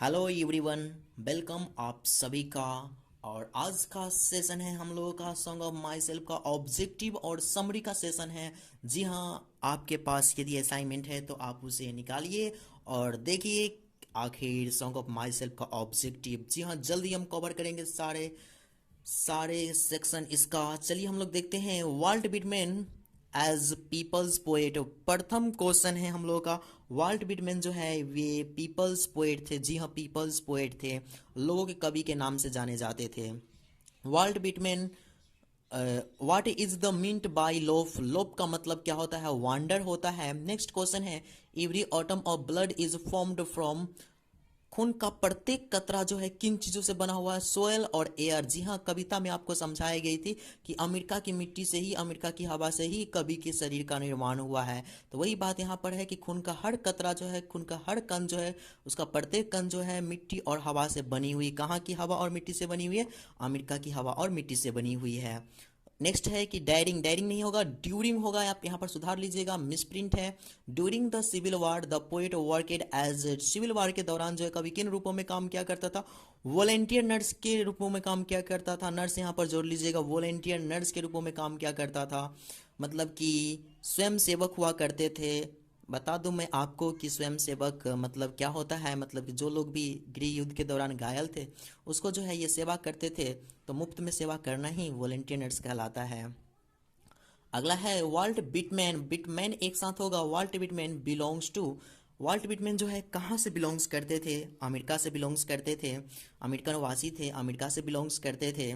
Hello everyone, welcome आप सभी का। और आज का सेशन है हम लोगों का सॉन्ग ऑफ माई सेल्फ का ऑब्जेक्टिव और समरी का सेशन है। जी हाँ, आपके पास यदि असाइनमेंट है तो आप उसे निकालिए और देखिए आखिर सॉन्ग ऑफ माई सेल्फ का ऑब्जेक्टिव। जी हाँ, जल्दी हम कवर करेंगे सारे सारे सेक्शन इसका। चलिए हम लोग देखते हैं। Walt Whitman as people's poet, प्रथम क्वेश्चन है हम लोगों का। वाल्ट विटमैन जो है वे पीपल्स पोएट थे। जी हाँ, पीपल्स पोएट थे, लोगों के कवि के नाम से जाने जाते थे। Walt Whitman, what is the meant by loaf? Loaf का मतलब क्या होता है? वांडर होता है। नेक्स्ट क्वेश्चन है, every atom of blood is formed from, खून का प्रत्येक कतरा जो है किन चीजों से बना हुआ है? सोयल और एयर। जी हाँ, कविता में आपको समझाई गई थी कि अमेरिका की मिट्टी से ही, अमेरिका की हवा से ही कवि के शरीर का निर्माण हुआ है। तो वही बात यहाँ पर है कि खून का हर कतरा जो है, खून का हर कण जो है, उसका प्रत्येक कण जो है मिट्टी और हवा से बनी हुई। कहाँ की हवा और मिट्टी से बनी हुई है? अमेरिका की हवा और मिट्टी से बनी हुई है। नेक्स्ट है कि डायरिंग, डायरिंग नहीं होगा, ड्यूरिंग होगा। आप यहाँ पर सुधार लीजिएगा, मिसप्रिंट है। During the civil war the poet worked as, civil war के दौरान जो है कवि किन रूपों में काम किया करता था? वॉलेंटियर नर्स के रूपों में काम किया करता था। नर्स यहाँ पर जोड़ लीजिएगा, वॉलेंटियर नर्स के रूपों में काम किया करता था, मतलब कि स्वयं सेवक हुआ करते थे। बता दूं मैं आपको कि स्वयं सेवक मतलब क्या होता है? मतलब कि जो लोग भी गृह युद्ध के दौरान घायल थे उसको जो है ये सेवा करते थे, तो मुफ्त में सेवा करना ही वॉलंटियर्स कहलाता है। अगला है वाल्ट विटमैन, विटमैन एक साथ होगा। Walt Whitman belongs to, Walt Whitman जो है कहाँ से बिलोंग्स करते थे? अमेरिका से बिलोंग्स करते थे, अमेरिकन वासी थे, अमेरिका से बिलोंग्स करते थे।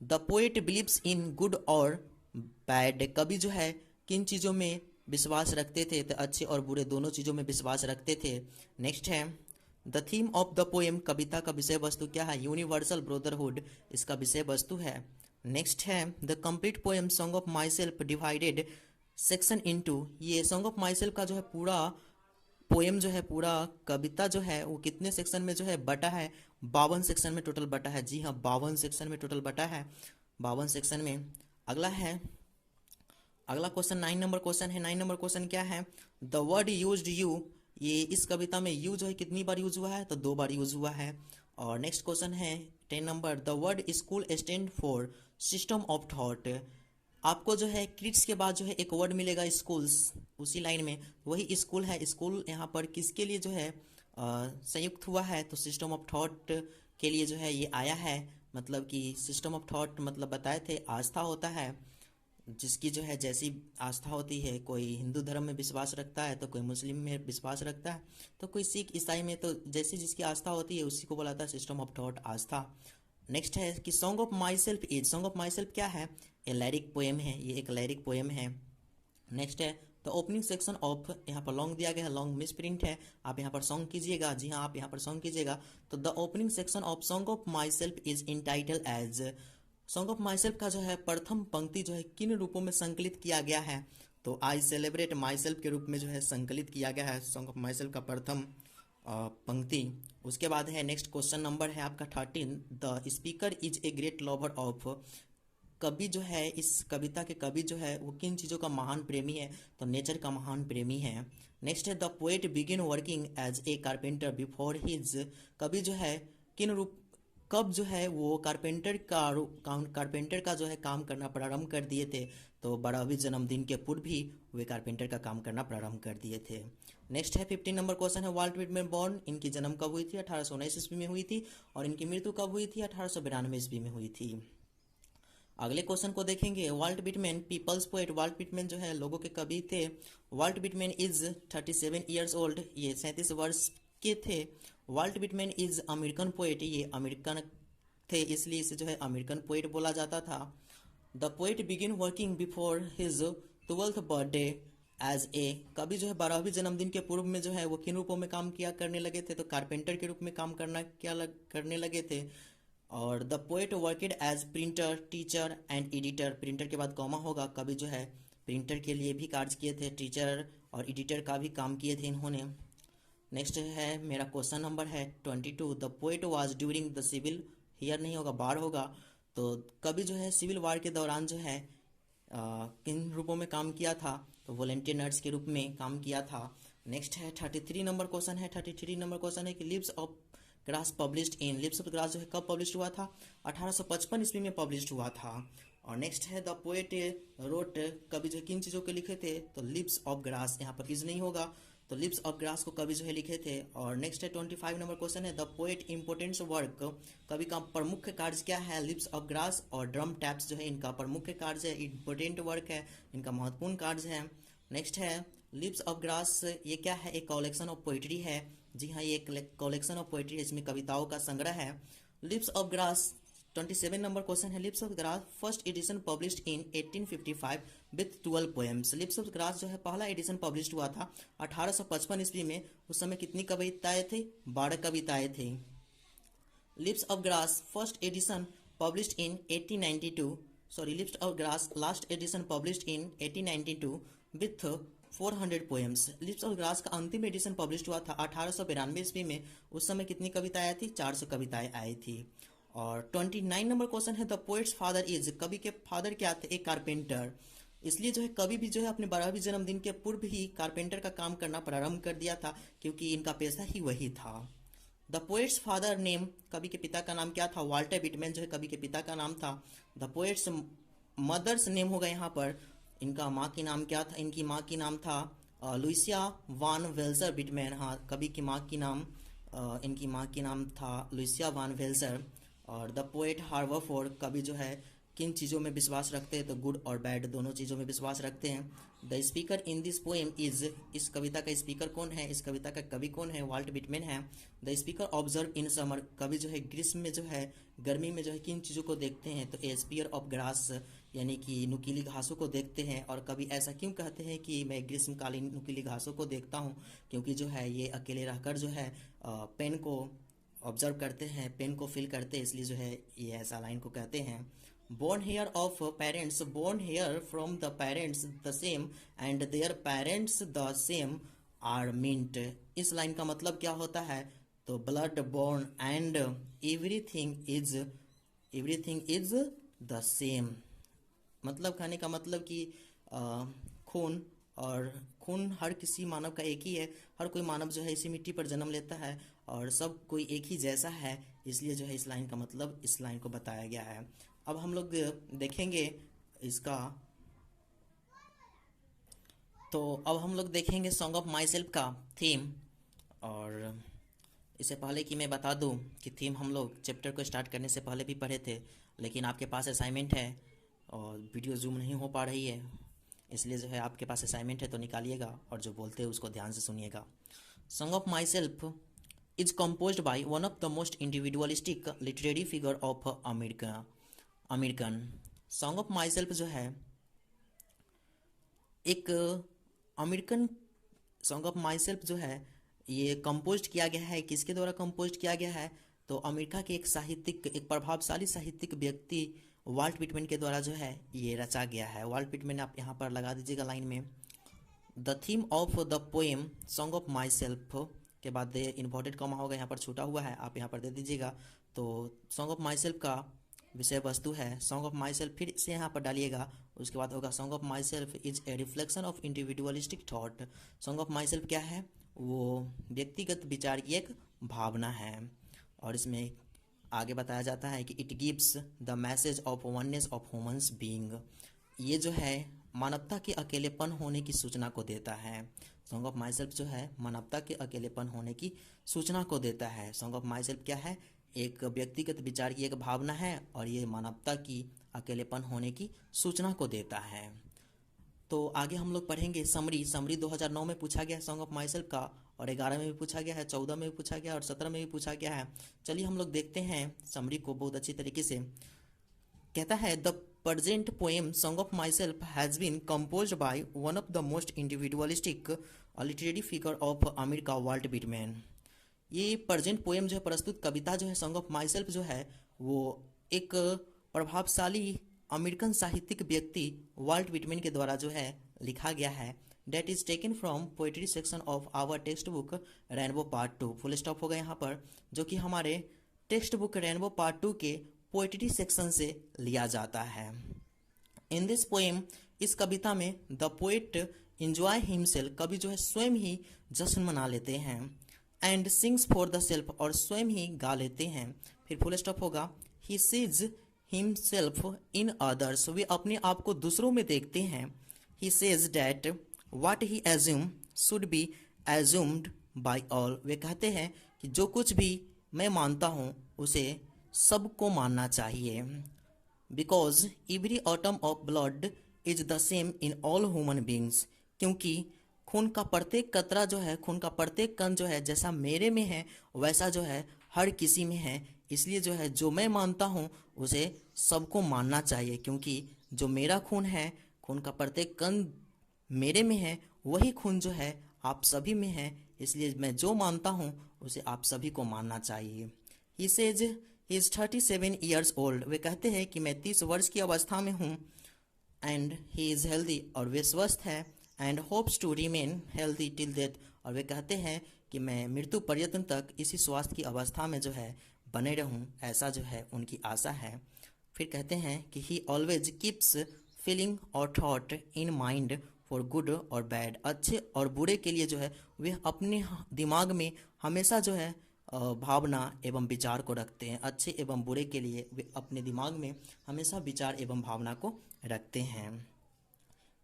The poet believes in good और बैड, कवि जो है किन चीज़ों में विश्वास रखते थे? तो अच्छे और बुरे दोनों चीज़ों में विश्वास रखते थे। नेक्स्ट है the theme of the poem, कविता का विषय वस्तु क्या है? यूनिवर्सल ब्रदरहुड इसका विषय वस्तु है। नेक्स्ट है the complete poem song of my self divided section into, ये सॉन्ग ऑफ माई सेल्फ का जो है पूरा पोएम जो है, पूरा कविता जो है वो कितने सेक्शन में जो है बटा है? 52 सेक्शन में टोटल बटा है। जी हाँ, 52 सेक्शन में टोटल बटा है, 52 सेक्शन में। अगला है, अगला क्वेश्चन 9 नंबर क्वेश्चन है। 9 नंबर क्वेश्चन क्या है? द वर्ड यूज्ड यू, ये इस कविता में यू जो है कितनी बार यूज हुआ है? तो 2 बार यूज हुआ है। और नेक्स्ट क्वेश्चन है 10 number, the word school stand for system of thought. आपको जो है क्रिट्स के बाद जो है एक वर्ड मिलेगा स्कूल्स, उसी लाइन में वही स्कूल है। स्कूल यहाँ पर किसके लिए जो है संयुक्त हुआ है? तो सिस्टम ऑफ थॉट के लिए जो है ये आया है। मतलब कि सिस्टम ऑफ थॉट मतलब बताए थे आस्था होता है, जिसकी जो है जैसी आस्था होती है, कोई हिंदू धर्म में विश्वास रखता है तो कोई मुस्लिम में विश्वास रखता है, तो कोई सिख ईसाई में, तो जैसी जिसकी आस्था होती है उसी को बोला था system of thought, Aastha. Next है कि song of myself is, song of my self क्या है? ए लैरिक पोएम है, ये एक लैरिक पोएम है। नेक्स्ट है द ओपनिंग सेक्शन ऑफ, यहाँ पर लॉन्ग दिया गया है, लॉन्ग मिस प्रिंट है, आप यहाँ पर सॉन्ग कीजिएगा। जी हाँ, आप यहाँ पर सॉन्ग कीजिएगा। तो the opening section of song of myself is entitle as, song of myself का जो है प्रथम पंक्ति जो है किन रूपों में संकलित किया गया है? तो आई सेलिब्रेट माई सेल्फ के रूप में जो है संकलित किया गया है सॉन्ग ऑफ माई सेल्फ का प्रथम पंक्ति। उसके बाद है नेक्स्ट क्वेश्चन नंबर है आपका 13, the speaker is a great lover of, कवि जो है इस कविता के कवि जो है वो किन चीज़ों का महान प्रेमी है? तो नेचर का महान प्रेमी है। नेक्स्ट है the poet begin working as a carpenter before his, कवि जो है किन रूप, कब जो है वो कारपेंटर का जो है काम करना प्रारंभ कर दिए थे? तो 12वीं जन्मदिन के पूर्व भी वे कारपेंटर का काम करना प्रारंभ कर दिए थे। नेक्स्ट है 15 नंबर क्वेश्चन है, वाल्ट विटमैन बॉर्न, इनकी जन्म कब हुई थी? 1819 ईस्वी में हुई थी। और इनकी मृत्यु कब हुई थी? 1892 ईस्वी में हुई थी। अगले क्वेश्चन को देखेंगे, Walt Whitman people's poet, Walt Whitman जो है लोगों के कवि थे। Walt Whitman is 37 years old, ये 37 वर्ष के थे। Walt Whitman is American poet, ये अमेरिकन थे इसलिए इसे जो है अमेरिकन पोएट बोला जाता था। The poet begin working before his 12th birthday as a, कवि जो है 12वीं जन्मदिन के पूर्व में जो है वो किन रूपों में काम किया करने लगे थे? तो कारपेंटर के रूप में काम करने लगे थे। और the poet worked as printer teacher and editor, printer के बाद कॉमा होगा, कवि जो है प्रिंटर के लिए भी कार्य किए थे, टीचर और एडिटर का भी काम किए थे इन्होंने। नेक्स्ट है मेरा क्वेश्चन नंबर है 22, the poet was during the civil, here नहीं होगा, बार होगा। तो कवि जो है सिविल वार के दौरान जो है किन रूपों में काम किया था? तो वॉलेंटियर नर्स के रूप में काम किया था। नेक्स्ट है 33 नंबर क्वेश्चन है। 33 नंबर क्वेश्चन है कि leaves of grass published in, leaves of grass जो है कब पब्लिश हुआ था? 1855 ईस्वी में पब्लिश हुआ था। और नेक्स्ट है द पोएट रोट, कवि जो है किन चीज़ों के लिखे थे? तो लिप्स ऑफ ग्रास, यहाँ पर इज नहीं होगा, तो लिप्स ऑफ ग्रास को कवि जो है लिखे थे। और नेक्स्ट है 25 नंबर क्वेश्चन है द पोएट इम्पोर्टेंस वर्क, कवि का प्रमुख कार्य क्या है? लिप्स ऑफ ग्रास और ड्रम टैप्स जो है इनका प्रमुख कार्य है, इम्पोर्टेंट वर्क है, इनका महत्वपूर्ण कार्य है। नेक्स्ट है लिप्स ऑफ ग्रास, ये क्या है? एक कलेक्शन ऑफ पोइट्री है। जी हाँ, ये एक कलेक्शन ऑफ पोइट्री है, इसमें कविताओं का संग्रह है। Leaves of Grass 27 number question है Leaves of Grass first edition published in 1855 with 12 poems. Leaves of grass जो है पहला एडिशन पब्लिश्ड हुआ था 1855 ईस्वी में। उस समय कितनी कविताएं थी? 12 कविताएं थी। Lips of Grass first edition published in 1892, sorry, lips of grass last addition published in 1892 with 400 poems. Leaves of grass का अंतिम एडिशन पब्लिश हुआ था 1892 ईस्वी में। उस समय कितनी कविताएं आई थी? 400 कविताएं आई थी। और 29 नंबर क्वेश्चन है द पोएट्स फादर इज, कवि के फादर क्या थे? एक कारपेंटर। इसलिए जो है कवि भी जो है अपने 12वीं जन्मदिन के पूर्व ही कारपेंटर का काम करना प्रारंभ कर दिया था, क्योंकि इनका पेशा ही वही था। द पोएट्स फादर नेम, कवि के पिता का नाम क्या था? वाल्टर विटमैन जो है कवि के पिता का नाम था। द पोएट्स मदर्स नेम होगा यहाँ पर, इनका माँ की नाम क्या था? इनकी माँ की नाम था लुइसिया वान वेल्जर विटमैन। हाँ, कवि की माँ की नाम इनकी माँ की नाम था लुइसिया वान वेल्जर। और द पोएट हार्वरफोर्ड, कवि जो है किन चीज़ों में विश्वास रखते हैं? तो गुड और बैड दोनों चीज़ों में विश्वास रखते हैं। The speaker in this poem is, इस कविता का स्पीकर कौन है? इस कविता का कवि कौन है? वाल्ट विटमैन है। The speaker observe in summer, कवि जो है ग्रीष्म में जो है, गर्मी में जो है किन चीज़ों को देखते हैं? तो ए स्पीयर ऑफ ग्रास, यानी कि नुकीली घासों को देखते हैं। और कवि ऐसा क्यों कहते हैं कि मैं ग्रीष्मकालीन नुकीली घासों को देखता हूँ? क्योंकि जो है ये अकेले रहकर जो है पेन को ऑब्जर्व करते हैं, पेन को फील करते हैं, इसलिए जो है ये ऐसा लाइन को कहते हैं। Born here of parents, born here from the parents the same and their parents the same are meant. इस लाइन का मतलब क्या होता है? तो blood born and everything is the same. मतलब कहने का मतलब कि खून, और खून हर किसी मानव का एक ही है। हर कोई मानव जो है इसी मिट्टी पर जन्म लेता है और सब कोई एक ही जैसा है, इसलिए जो है इस लाइन का मतलब इस लाइन को बताया गया है। अब हम लोग देखेंगे इसका, तो अब हम लोग देखेंगे सॉन्ग ऑफ माई सेल्फ का थीम। और इससे पहले कि मैं बता दूं कि थीम हम लोग चैप्टर को स्टार्ट करने से पहले भी पढ़े थे, लेकिन आपके पास असाइनमेंट है और वीडियो जूम नहीं हो पा रही है, इसलिए जो है आपके पास असाइनमेंट है तो निकालिएगा और जो बोलते हैं उसको ध्यान से सुनिएगा। Song of myself is composed by one of the most individualistic literary figure of American. Song of my self जो है एक American, song of my self जो है ये कंपोज किया गया है। किसके द्वारा कंपोज किया गया है? तो अमेरिका के एक साहित्यिक, एक प्रभावशाली साहित्यिक व्यक्ति वाल्ट विटमैन के द्वारा जो है ये रचा गया है। वाल्ट विटमैन आप यहाँ पर लगा दीजिएगा लाइन में। The theme of the poem song of my self के बाद इन्वर्टेड कॉमा होगा, यहाँ पर छूटा हुआ है, आप यहाँ पर दे दीजिएगा। तो सॉन्ग ऑफ माई सेल्फ का विषय वस्तु है सॉन्ग ऑफ माई सेल्फ, फिर से यहाँ पर डालिएगा। उसके बाद होगा song of myself is a reflection of individualistic thought. Song of my self क्या है? वो व्यक्तिगत विचार की एक भावना है। और इसमें आगे बताया जाता है कि it gives the message of oneness of humans being. ये जो है मानवता के अकेलेपन होने की सूचना को देता है। सॉन्ग ऑफ माई सेल्फ जो है मानवता के अकेलेपन होने की सूचना को देता है। सॉन्ग ऑफ माई सेल्फ क्या है? एक व्यक्तिगत विचार की एक भावना है और ये मानवता की अकेलेपन होने की सूचना को देता है। तो आगे हम लोग पढ़ेंगे समरी 2009 में पूछा गया है सॉन्ग ऑफ माई सेल्फ का, और 11 में भी पूछा गया है, 14 में भी पूछा गया है और 17 में भी पूछा गया है। चलिए हम लोग देखते हैं समरी को बहुत अच्छी तरीके से। कहता है the present poem Song of Myself has been composed by one of the most individualistic literary figure of America, Walt Whitman। ये प्रेजेंट पोएम जो है, प्रस्तुत कविता जो है सॉन्ग ऑफ माई सेल्फ जो है, वो एक प्रभावशाली अमेरिकन साहित्यिक व्यक्ति वाल्ट विटमैन के द्वारा जो है लिखा गया है। That is taken from poetry section of our text book rainbow part 2। Full stop होगा यहाँ पर, जो कि हमारे टेक्स्ट बुक रेनबो पार्ट 2 के पोइट्री सेक्शन से लिया जाता है। इन दिस पोएम, इस कविता में द पोएट इंजॉय हिमसेल्फ, कवि जो है स्वयं ही जश्न मना लेते हैं। And sings for the self, और स्वयं ही गा लेते हैं। फिर फुल स्टॉप होगा, he sees himself in others, वे अपने आप को दूसरों में देखते हैं। He says that what he assume should be assumed by all, वे कहते हैं कि जो कुछ भी मैं मानता हूँ उसे सबको मानना चाहिए। Because every atom of blood is the same in all human beings, क्योंकि खून का प्रत्येक कतरा जो है, खून का प्रत्येक कण जो है, जैसा मेरे में है वैसा जो है हर किसी में है। इसलिए जो है जो मैं मानता हूँ उसे सबको मानना चाहिए, क्योंकि जो मेरा खून है, खून का प्रत्येक कण मेरे में है, वही खून जो है आप सभी में है। इसलिए मैं जो मानता हूँ उसे आप सभी को मानना चाहिए। He says he is 37 years old, वे कहते हैं कि मैं 30 वर्ष की अवस्था में हूँ। एंड ही इज़ हेल्दी, और वे स्वस्थ है। And hopes to remain healthy till death, और वे कहते हैं कि मैं मृत्यु पर्यंत तक इसी स्वास्थ्य की अवस्था में जो है बने रहूं, ऐसा जो है उनकी आशा है। फिर कहते हैं कि ही ऑलवेज कीप्स फीलिंग और thought in mind for good और बैड, अच्छे और बुरे के लिए जो है वे अपने दिमाग में हमेशा जो है भावना एवं विचार को रखते हैं। अच्छे एवं बुरे के लिए वे अपने दिमाग में हमेशा विचार एवं भावना को रखते हैं।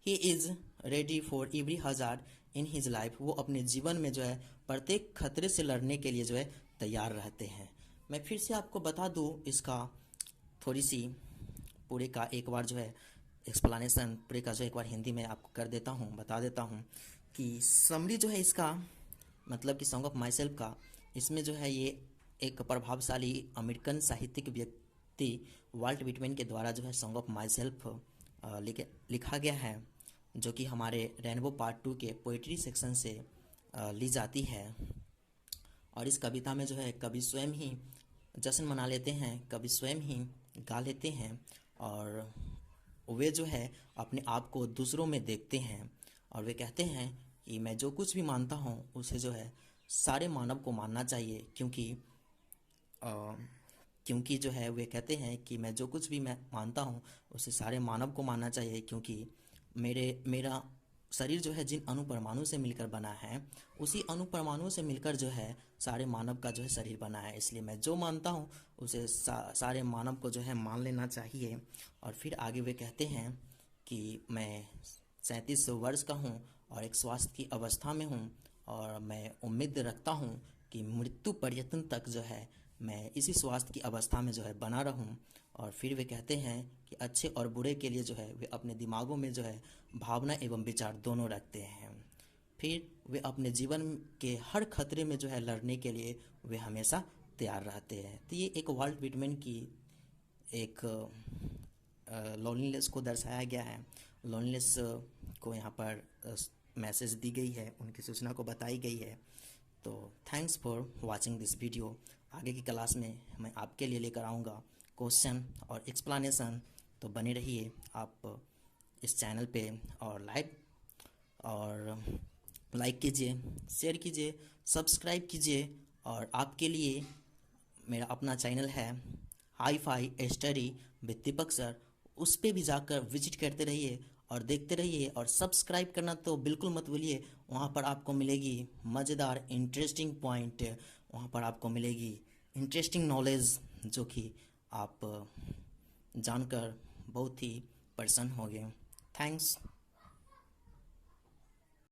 He is ready for every hazard in his life, वो अपने जीवन में जो है प्रत्येक खतरे से लड़ने के लिए जो है तैयार रहते हैं। मैं फिर से आपको बता दूँ इसका थोड़ी सी पूरे का एक बार जो है एक्सप्लेनेशन पूरे का जो एक बार हिंदी में आपको कर देता हूँ, बता देता हूँ कि समरी जो है इसका मतलब कि सॉन्ग ऑफ माई सेल्फ का, इसमें जो है ये एक प्रभावशाली अमेरिकन साहित्यिक व्यक्ति वाल्ट विटमैन के द्वारा जो है सॉन्ग ऑफ माई सेल्फ लिखा गया है, जो कि हमारे रेनबो पार्ट 2 के पोइट्री सेक्शन से ली जाती है। और इस कविता में जो है कवि स्वयं ही जश्न मना लेते हैं, कवि स्वयं ही गा लेते हैं, और वे जो है अपने आप को दूसरों में देखते हैं, और वे कहते हैं कि मैं जो कुछ भी मानता हूँ उसे जो है सारे मानव को मानना चाहिए, क्योंकि जो है वे कहते हैं कि मैं जो कुछ भी मैं मानता हूँ उसे सारे मानव को मानना चाहिए, क्योंकि मेरा शरीर जो है जिन अणुपरमाणु से मिलकर बना है उसी अणुपरमाणु से मिलकर जो है सारे मानव का जो है शरीर बना है। इसलिए मैं जो मानता हूँ उसे सारे मानव को जो है मान लेना चाहिए। और फिर आगे वे कहते हैं कि मैं 37 वर्ष का हूँ और एक स्वास्थ्य की अवस्था में हूँ, और मैं उम्मीद रखता हूँ कि मृत्यु पर्यंत तक जो है मैं इसी स्वास्थ्य की अवस्था में जो है बना रहूं। और फिर वे कहते हैं कि अच्छे और बुरे के लिए जो है वे अपने दिमागों में जो है भावना एवं विचार दोनों रखते हैं। फिर वे अपने जीवन के हर खतरे में जो है लड़ने के लिए वे हमेशा तैयार रहते हैं। तो ये एक वाल्ट विटमैन की एक लोनलीनेस को दर्शाया गया है, लोनलीनेस को यहाँ पर मैसेज दी गई है, उनकी सूचना को बताई गई है। तो thanks for watching this video. आगे की क्लास में मैं आपके लिए लेकर आऊँगा क्वेश्चन और एक्सप्लेनेशन, तो बने रहिए आप इस चैनल पे, और लाइक कीजिए, शेयर कीजिए, सब्सक्राइब कीजिए। और आपके लिए मेरा अपना चैनल है hi fi study with Deepak sir, उस पर भी जाकर विजिट करते रहिए और देखते रहिए, और सब्सक्राइब करना तो बिल्कुल मत भूलिए। वहाँ पर आपको मिलेगी मज़ेदार इंटरेस्टिंग पॉइंट, वहाँ पर आपको मिलेगी इंटरेस्टिंग नॉलेज, जो कि आप जानकर बहुत ही प्रसन्न होंगे। थैंक्स।